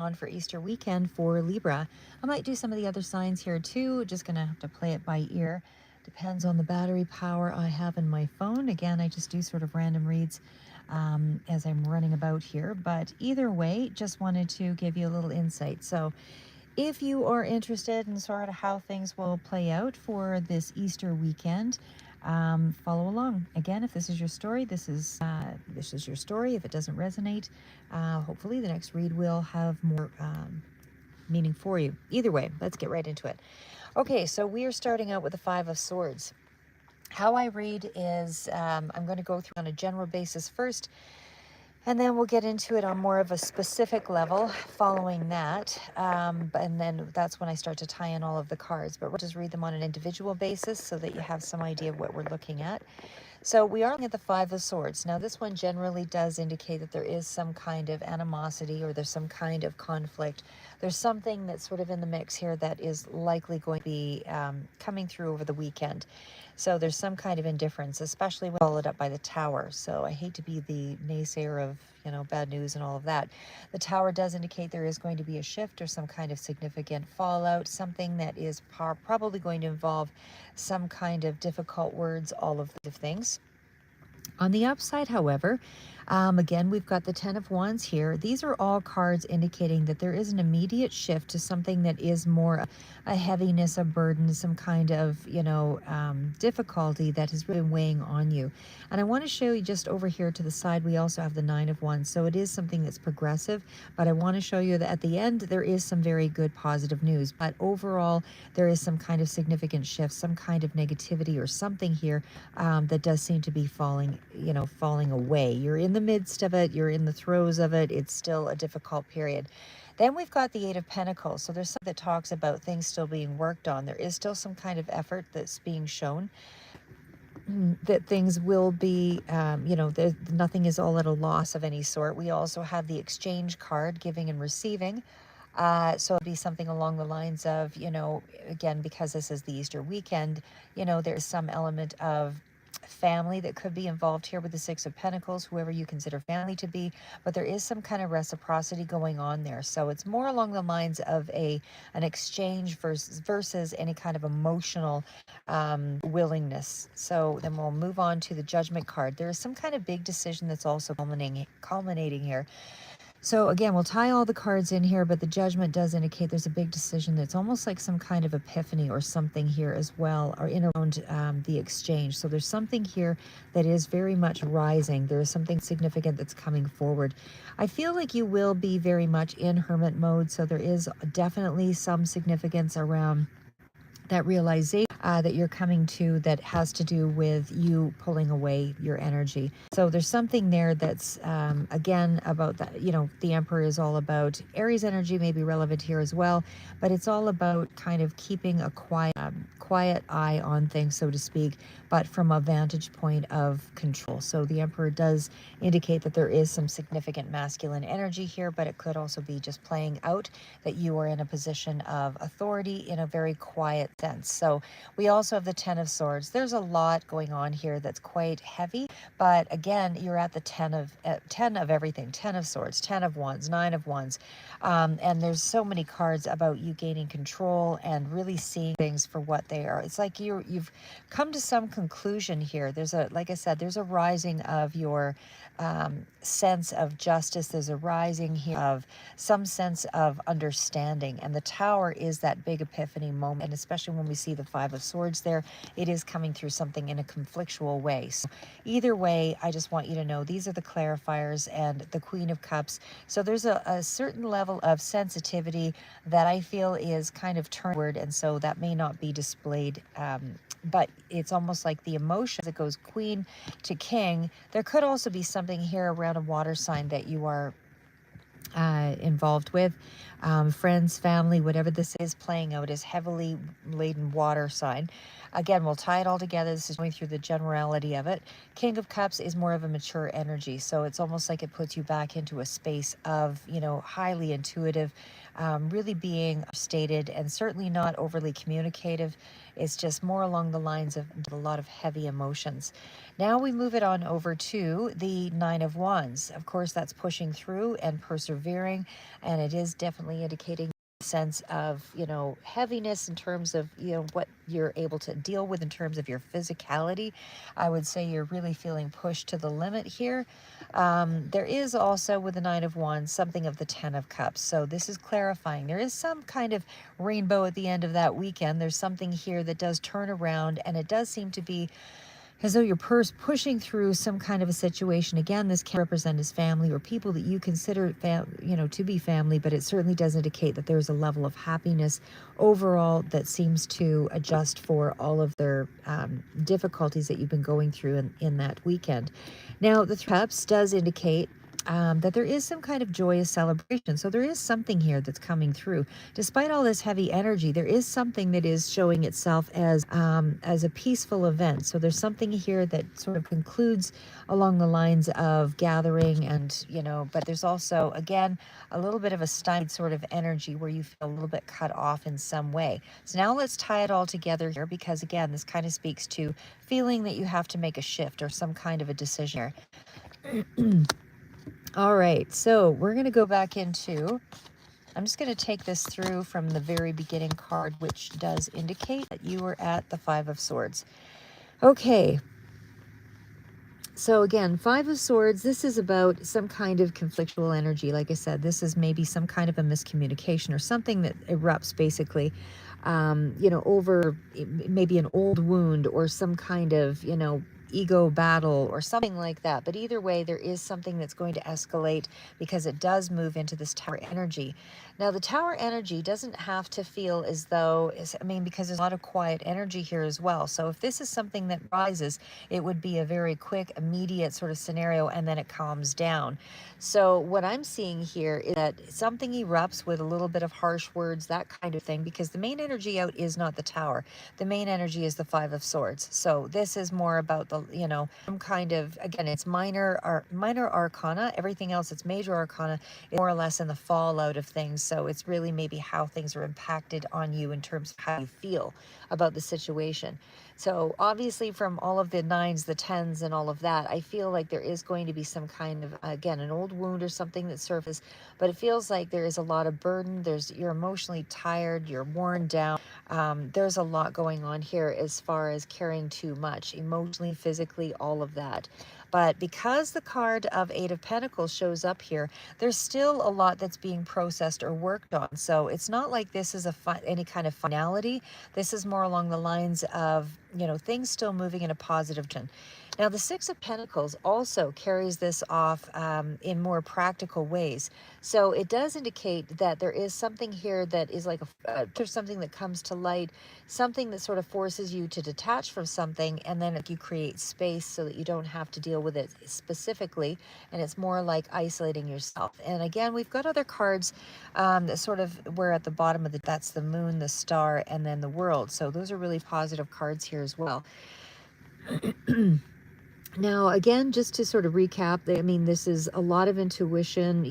on for Easter weekend for Libra. I might do some of the other signs here too. Just gonna have to play it by ear. Depends on the battery power I have in my phone. Again, I just do sort of random reads as I'm running about here. But either way, just wanted to give you a little insight. So if you are interested in sort of how things will play out for this Easter weekend, follow along. Again, if this is your story, this is your story. If it doesn't resonate, hopefully the next read will have more meaning for you. Either way, let's get right into it. Okay, so we are starting out with the Five of Swords. How I read is I'm going to go through on a general basis first, and then we'll get into it on more of a specific level following that. And then that's when I start to tie in all of the cards. But we'll just read them on an individual basis so that you have some idea of what we're looking at. So we are looking at the Five of Swords. Now, this one generally does indicate that there is some kind of animosity or there's some kind of conflict. There's something that's sort of in the mix here that is likely going to be coming through over the weekend. So there's some kind of indifference, especially when followed up by the Tower. So I hate to be the naysayer of, bad news and all of that. The Tower does indicate there is going to be a shift or some kind of significant fallout, something that is probably going to involve some kind of difficult words, all of the things. On the upside, however, again, we've got the Ten of Wands here. These are all cards indicating that there is an immediate shift to something that is more a heaviness, a burden, some kind of, difficulty that has really been weighing on you. And I want to show you just over here to the side, we also have the Nine of Wands. So it is something that's progressive, but I want to show you that at the end, there is some very good positive news. But overall, there is some kind of significant shift, some kind of negativity or something here that does seem to be falling away. You're in the midst of it, you're in the throes of it, it's still a difficult period. Then we've got the Eight of Pentacles. So there's something that talks about things still being worked on. There is still some kind of effort that's being shown, that things will be, nothing is all at a loss of any sort. We also have the Exchange card, giving and receiving. So it'll be something along the lines of, again, because this is the Easter weekend, there's some element of family that could be involved here with the Six of Pentacles, whoever you consider family to be, but there is some kind of reciprocity going on there. So it's more along the lines of an exchange versus any kind of emotional willingness. So then we'll move on to the Judgment card. There is some kind of big decision that's also culminating here. So again, we'll tie all the cards in here, but the Judgment does indicate there's a big decision that's almost like some kind of epiphany or something here as well, or in around the Exchange. So there's something here that is very much rising. There is something significant that's coming forward. I feel like you will be very much in hermit mode, so there is definitely some significance around that realization that you're coming to that has to do with you pulling away your energy. So there's something there that's, again, about that, the Emperor is all about Aries energy, may be relevant here as well, but it's all about kind of keeping a quiet eye on things, so to speak, but from a vantage point of control. So the Emperor does indicate that there is some significant masculine energy here, but it could also be just playing out that you are in a position of authority in a very quiet sense. So we also have the Ten of Swords. There's a lot going on here that's quite heavy, but again, you're at the 10 of everything: 10 of Swords, 10 of Wands, 9 of Wands, and there's so many cards about you gaining control and really seeing things for what they are. It's like you've come to some conclusion here. Like I said, there's a rising of your sense of justice. There's a rising here of some sense of understanding, and the Tower is that big epiphany moment. And especially when we see the Five of Swords there, it is coming through something in a conflictual way. So either way, I just want you to know these are the clarifiers and the Queen of Cups. So there's a certain level of sensitivity that I feel is kind of turnward, and so that may not be displayed, but it's almost like the emotion that goes Queen to King. There could also be something here around a water sign that you are involved with, friends, family, whatever this is playing out is heavily laden water sign. Again, we'll tie it all together. This is going through the generality of it. King of Cups is more of a mature energy, so it's almost like it puts you back into a space of, highly intuitive, really being stated, and certainly not overly communicative. It's just more along the lines of a lot of heavy emotions. Now we move it on over to the Nine of Wands. Of course, that's pushing through and persevering. persevering, and it is definitely indicating sense of, heaviness in terms of, what you're able to deal with in terms of your physicality. I would say you're really feeling pushed to the limit here. There is also, with the Nine of Wands, something of the Ten of Cups. So this is clarifying. There is some kind of rainbow at the end of that weekend. There's something here that does turn around, and it does seem to be as though you're pushing through some kind of a situation. Again, this can represent his family or people that you consider, to be family, but it certainly does indicate that there's a level of happiness overall that seems to adjust for all of their difficulties that you've been going through in that weekend. Now, the Three of Cups does indicate that there is some kind of joyous celebration. So there is something here that's coming through. Despite all this heavy energy, there is something that is showing itself as a peaceful event. So there's something here that sort of concludes along the lines of gathering and, but there's also, again, a little bit of a stymied sort of energy where you feel a little bit cut off in some way. So now let's tie it all together here, because again, this kind of speaks to feeling that you have to make a shift or some kind of a decision. All right, so we're going to go back into, I'm just going to take this through from the very beginning card, which does indicate that you are at the Five of Swords. Okay, so again, Five of Swords, this is about some kind of conflictual energy. Like I said, this is maybe some kind of a miscommunication or something that erupts basically, over maybe an old wound or some kind of, ego battle or something like that. But either way, there is something that's going to escalate because it does move into this Tower energy. Now, the Tower energy doesn't have to feel as though, because there's a lot of quiet energy here as well. So if this is something that rises, it would be a very quick, immediate sort of scenario, and then it calms down. So what I'm seeing here is that something erupts with a little bit of harsh words, that kind of thing, because the main energy out is not the Tower. The main energy is the Five of Swords. So this is more about the, some kind of, again, it's minor arcana. Everything else, it's major arcana, is more or less in the fallout of things. So it's really maybe how things are impacted on you in terms of how you feel about the situation. So obviously from all of the nines, the tens, and all of that, I feel like there is going to be some kind of, again, an old wound or something that surfaced, but it feels like there is a lot of burden. You're emotionally tired, you're worn down. There's a lot going on here as far as carrying too much, emotionally, physically, all of that. But because the card of Eight of Pentacles shows up here, there's still a lot that's being processed or worked on. So it's not like this is any kind of finality. This is more along the lines of, things still moving in a positive direction. Now, the Six of Pentacles also carries this off in more practical ways. So it does indicate that there is something here that is like there's something that comes to light, something that sort of forces you to detach from something, and then you create space so that you don't have to deal with it specifically, and it's more like isolating yourself. And again, we've got other cards that sort of were at the bottom of that's the Moon, the Star, and then the World. So those are really positive cards here as well. Now, again, just to sort of recap, this is a lot of intuition,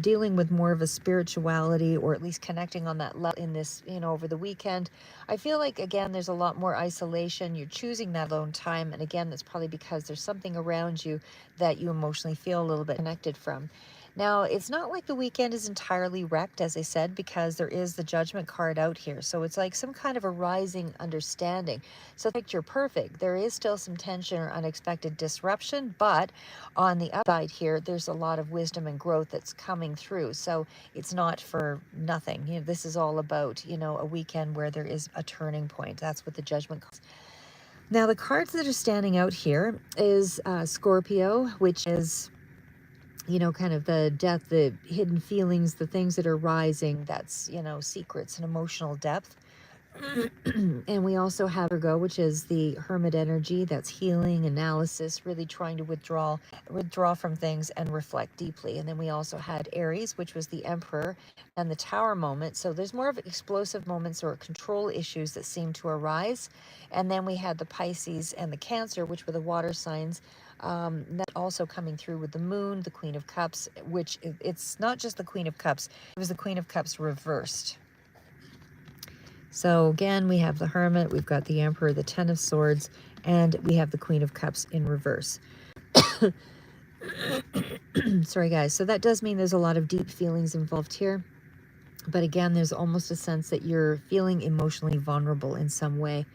dealing with more of a spirituality, or at least connecting on that level in this, over the weekend. I feel like, again, there's a lot more isolation. You're choosing that alone time. And again, that's probably because there's something around you that you emotionally feel a little bit connected from. Now, it's not like the weekend is entirely wrecked, as I said, because there is the Judgment card out here. So it's like some kind of a rising understanding. So picture perfect. There is still some tension or unexpected disruption, but on the upside here, there's a lot of wisdom and growth that's coming through. So it's not for nothing. This is all about, a weekend where there is a turning point. That's what the Judgment calls. Now, the cards that are standing out here is Scorpio, which is, kind of the death, the hidden feelings, the things that are rising. That's, secrets and emotional depth. And we also have Virgo, which is the Hermit energy. That's healing, analysis, really trying to withdraw from things and reflect deeply. And then we also had Aries, which was the Emperor and the Tower moment. So there's more of explosive moments or control issues that seem to arise. And then we had the Pisces and the Cancer, which were the water signs. That also coming through with the Moon, the Queen of Cups, which it's not just the Queen of Cups. It was the Queen of Cups reversed. So again, we have the Hermit, we've got the Emperor, the Ten of Swords, and we have the Queen of Cups in reverse. Sorry, guys. So that does mean there's a lot of deep feelings involved here. But again, there's almost a sense that you're feeling emotionally vulnerable in some way.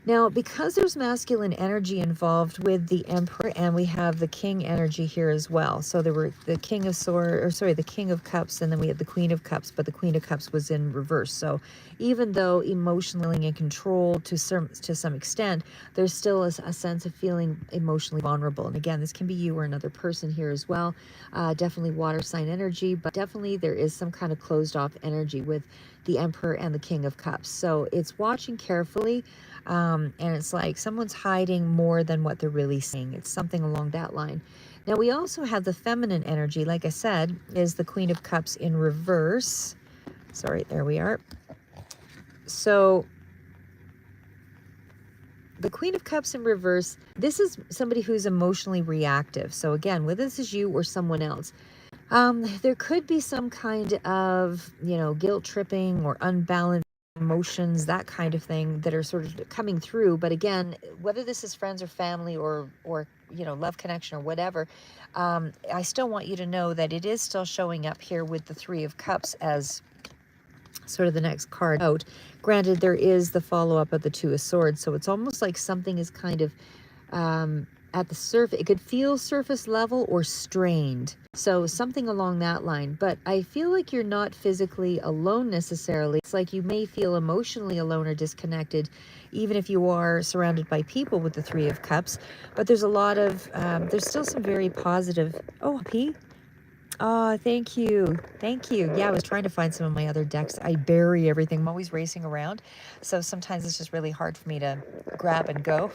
Now, because there's masculine energy involved with the Emperor, and we have the King energy here as well. So there were the King of Swords, or sorry, the King of Cups, and then we had the Queen of Cups, but the Queen of Cups was in reverse. So even though emotionally in control to some extent, there's still a sense of feeling emotionally vulnerable. And again, this can be you or another person here as well. Definitely water sign energy, but definitely there is some kind of closed off energy with the Emperor and the King of Cups. So it's watching carefully. And it's like someone's hiding more than what they're really saying. It's something along that line. Now, we also have the feminine energy, like I said, is the Queen of Cups in reverse. Sorry, there we are. So the Queen of Cups in reverse, this is somebody who's emotionally reactive. So again, whether this is you or someone else, there could be some kind of, guilt tripping or unbalanced emotions, that kind of thing that are sort of coming through. But again, whether this is friends or family or love connection or whatever, I still want you to know that it is still showing up here with the Three of Cups as sort of the next card out. Granted, there is the follow-up of the Two of Swords, so it's almost like something is kind of at the surface. It could feel surface level or strained, so something along that line. But I feel like you're not physically alone necessarily. It's like you may feel emotionally alone or disconnected, even if you are surrounded by people with the Three of Cups. But there's a lot of there's still some very positive. Oh, P. Oh, thank you. Thank you. Yeah, I was trying to find some of my other decks. I bury everything. I'm always racing around. So sometimes it's just really hard for me to grab and go.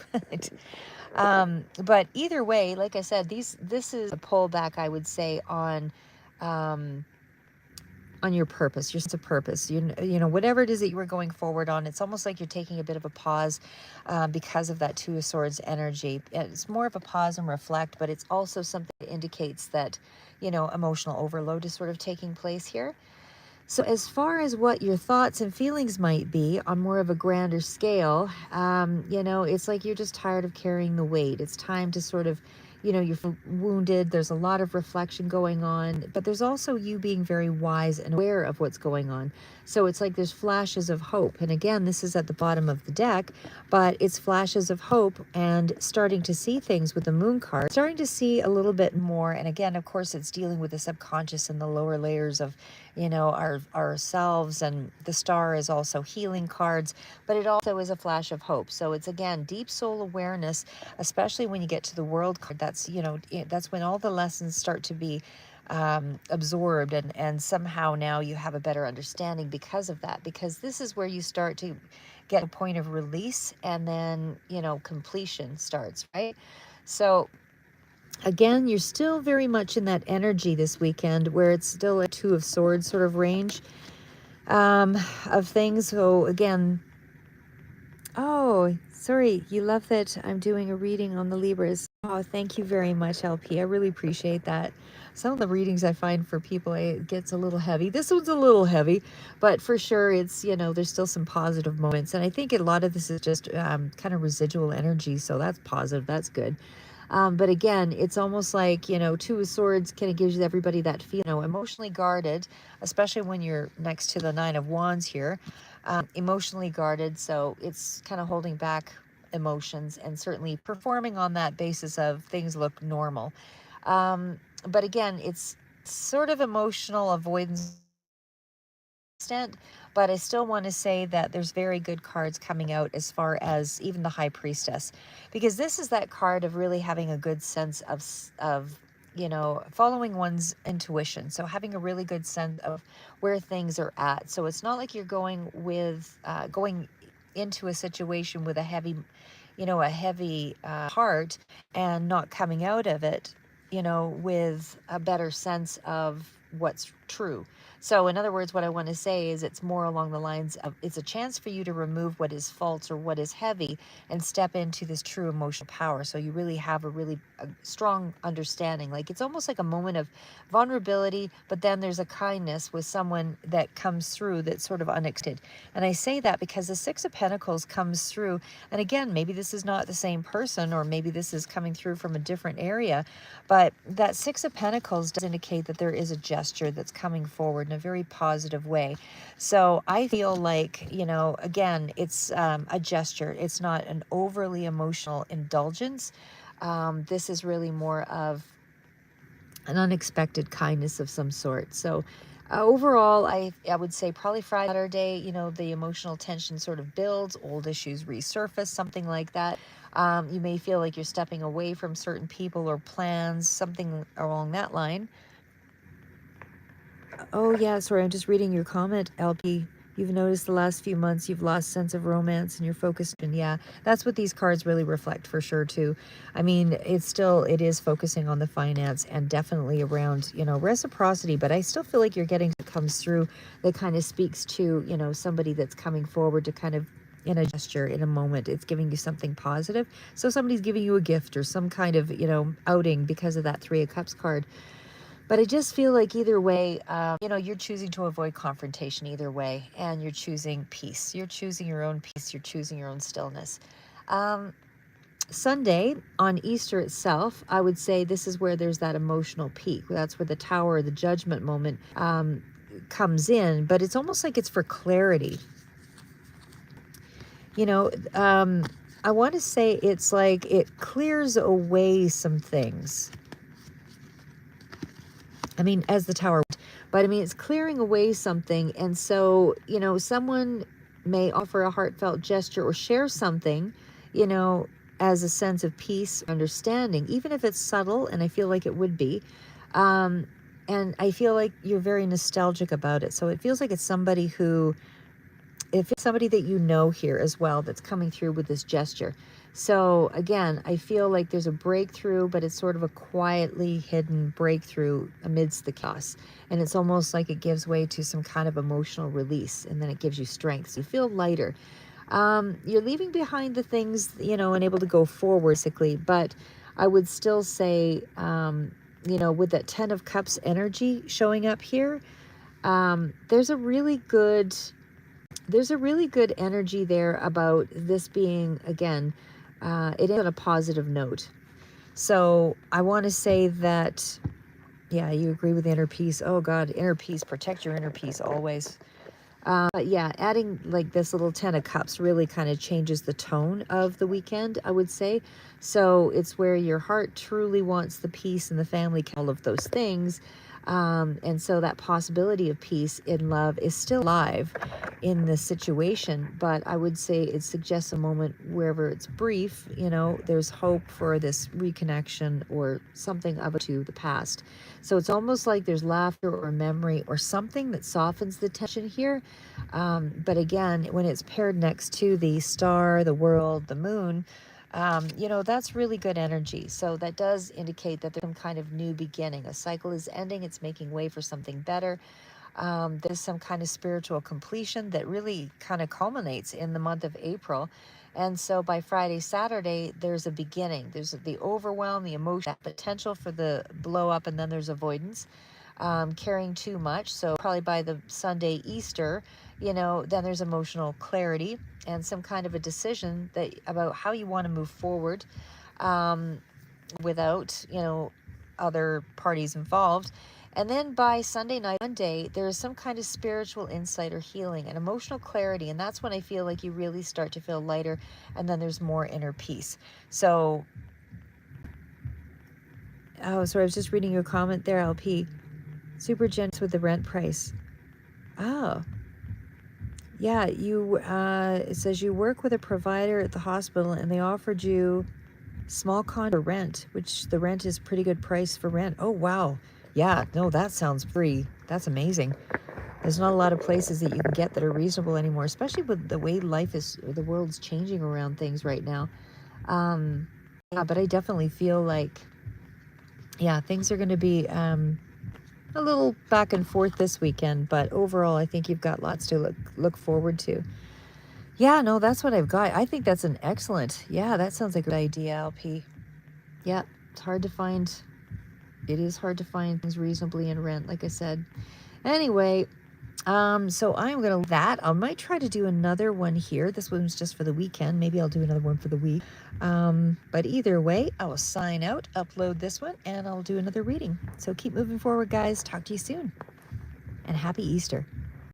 But either way, like I said, this is a pullback, I would say, um, on your purpose, your sense of purpose. Whatever it is that you were going forward on, it's almost like you're taking a bit of a pause because of that Two of Swords energy. It's more of a pause and reflect, but it's also something that indicates that, emotional overload is sort of taking place here. So as far as what your thoughts and feelings might be on more of a grander scale, it's like you're just tired of carrying the weight. It's time to sort of, you're wounded. There's a lot of reflection going on, but there's also you being very wise and aware of what's going on. So it's like there's flashes of hope. And again, this is at the bottom of the deck, but it's flashes of hope and starting to see things with the Moon card, starting to see a little bit more. And again, of course, it's dealing with the subconscious and the lower layers of, ourselves, and the Star is also healing cards, but it also is a flash of hope. So it's, again, deep soul awareness, especially when you get to the World card. That's, that's when all the lessons start to be absorbed, and somehow now you have a better understanding because of that, because this is where you start to get a point of release, and then, completion starts, right? So again, you're still very much in that energy this weekend where it's still a Two of Swords sort of range of things. So again, oh, sorry, you love that I'm doing a reading on the Libras. Oh, thank you very much, LP. I really appreciate that. Some of the readings I find for people, it gets a little heavy. This one's a little heavy, but for sure it's, there's still some positive moments. And I think a lot of this is just kind of residual energy. So that's positive. That's good. But again, it's almost like, Two of Swords kind of gives everybody that feel, emotionally guarded, especially when you're next to the Nine of Wands here, emotionally guarded. So it's kind of holding back emotions and certainly performing on that basis of things look normal. But again, it's sort of emotional avoidance extent, but I still want to say that there's very good cards coming out as far as even the High Priestess, because this is that card of really having a good sense of following one's intuition. So having a really good sense of where things are at. So it's not like you're going into a situation with a heavy heart and not coming out of it, with a better sense of what's true. So in other words, what I want to say is it's more along the lines of it's a chance for you to remove what is false or what is heavy and step into this true emotional power. So you really have a strong understanding. Like it's almost like a moment of vulnerability, but then there's a kindness with someone that comes through that's sort of unexpected. And I say that because the Six of Pentacles comes through. And again, maybe this is not the same person, or maybe this is coming through from a different area, but that Six of Pentacles does indicate that there is a gesture that's coming forward in a very positive way. So I feel like, you know, again, it's a gesture. It's not an overly emotional indulgence. This is really more of an unexpected kindness of some sort. So overall, I would say probably Friday, Saturday, you know, the emotional tension sort of builds, old issues resurface, something like that. You may feel like you're stepping away from certain people or plans, something along that line. Oh, yeah, sorry, I'm just reading your comment, LP. You've noticed the last few months you've lost sense of romance and you're focused. And yeah, that's what these cards really reflect for sure too. I mean, it is focusing on the finance and definitely around, you know, reciprocity, but I still feel like you're getting that comes through that kind of speaks to, you know, somebody that's coming forward to kind of in a gesture, in a moment, it's giving you something positive. So somebody's giving you a gift or some kind of, you know, outing because of that Three of Cups card. But I just feel like either way, you know, you're choosing to avoid confrontation either way, and you're choosing peace. You're choosing your own peace. You're choosing your own stillness. Um, Sunday on Easter itself, I would say this is where there's that emotional peak. That's where the tower, the judgment moment comes in, but it's almost like it's for clarity. You know, I want to say it's like it clears away some things. I mean, as the tower, but I mean, it's clearing away something. And so, you know, someone may offer a heartfelt gesture or share something, you know, as a sense of peace, understanding, even if it's subtle, and I feel like it would be. And I feel like you're very nostalgic about it. So it feels like it's somebody who, if it's somebody that you know here as well that's coming through with this gesture. So again, I feel like there's a breakthrough, but it's sort of a quietly hidden breakthrough amidst the chaos. And it's almost like it gives way to some kind of emotional release, and then it gives you strength. So you feel lighter. You're leaving behind the things, you know, and able to go forward, basically. But I would still say, you know, with that Ten of Cups energy showing up here, there's a really good energy there about this being, again, it is on a positive note. So I want to say that, yeah, you agree with inner peace. Oh God, inner peace, protect your inner peace always. But yeah, adding like this little Ten of Cups really kind of changes the tone of the weekend, I would say. So it's where your heart truly wants the peace and the family, all of those things. And so that possibility of peace in love is still alive in the situation, but I would say it suggests a moment wherever it's brief, you know, there's hope for this reconnection or something of it to the past. So it's almost like there's laughter or memory or something that softens the tension here. But again, when it's paired next to the star, the world, the moon, you know, that's really good energy. So that does indicate that there's some kind of new beginning. A cycle is ending, it's making way for something better. There's some kind of spiritual completion that really kind of culminates in the month of April. And so by Friday, Saturday, there's a beginning. There's the overwhelm, the emotion, potential for the blow up, and then there's avoidance, carrying too much. So probably by the Sunday, Easter, you know, then there's emotional clarity and some kind of a decision that about how you want to move forward, without, you know, other parties involved. And then by Sunday night, Monday, there is some kind of spiritual insight or healing and emotional clarity. And that's when I feel like you really start to feel lighter. And then there's more inner peace. So, oh, sorry, I was just reading your comment there, LP. Super generous with the rent price. Oh, yeah, it says you work with a provider at the hospital and they offered you small condo rent, which the rent is pretty good price for rent. Oh, wow. Yeah, no, that sounds free. That's amazing. There's not a lot of places that you can get that are reasonable anymore, especially with the way the world's changing around things right now. Yeah, but I definitely feel like, yeah, things are going to be, a little back and forth this weekend, but overall, I think you've got lots to look forward to. Yeah, no, that's what I've got. I think that's an excellent. Yeah, that sounds like a good idea, LP. Yeah, it's hard to find. It is hard to find things reasonably in rent, like I said. Anyway, so I'm gonna that. I might try to do another one here. This one's just for the weekend. Maybe I'll do another one for the week. But either way, I will sign out, upload this one, and I'll do another reading. So keep moving forward, guys. Talk to you soon. And happy Easter.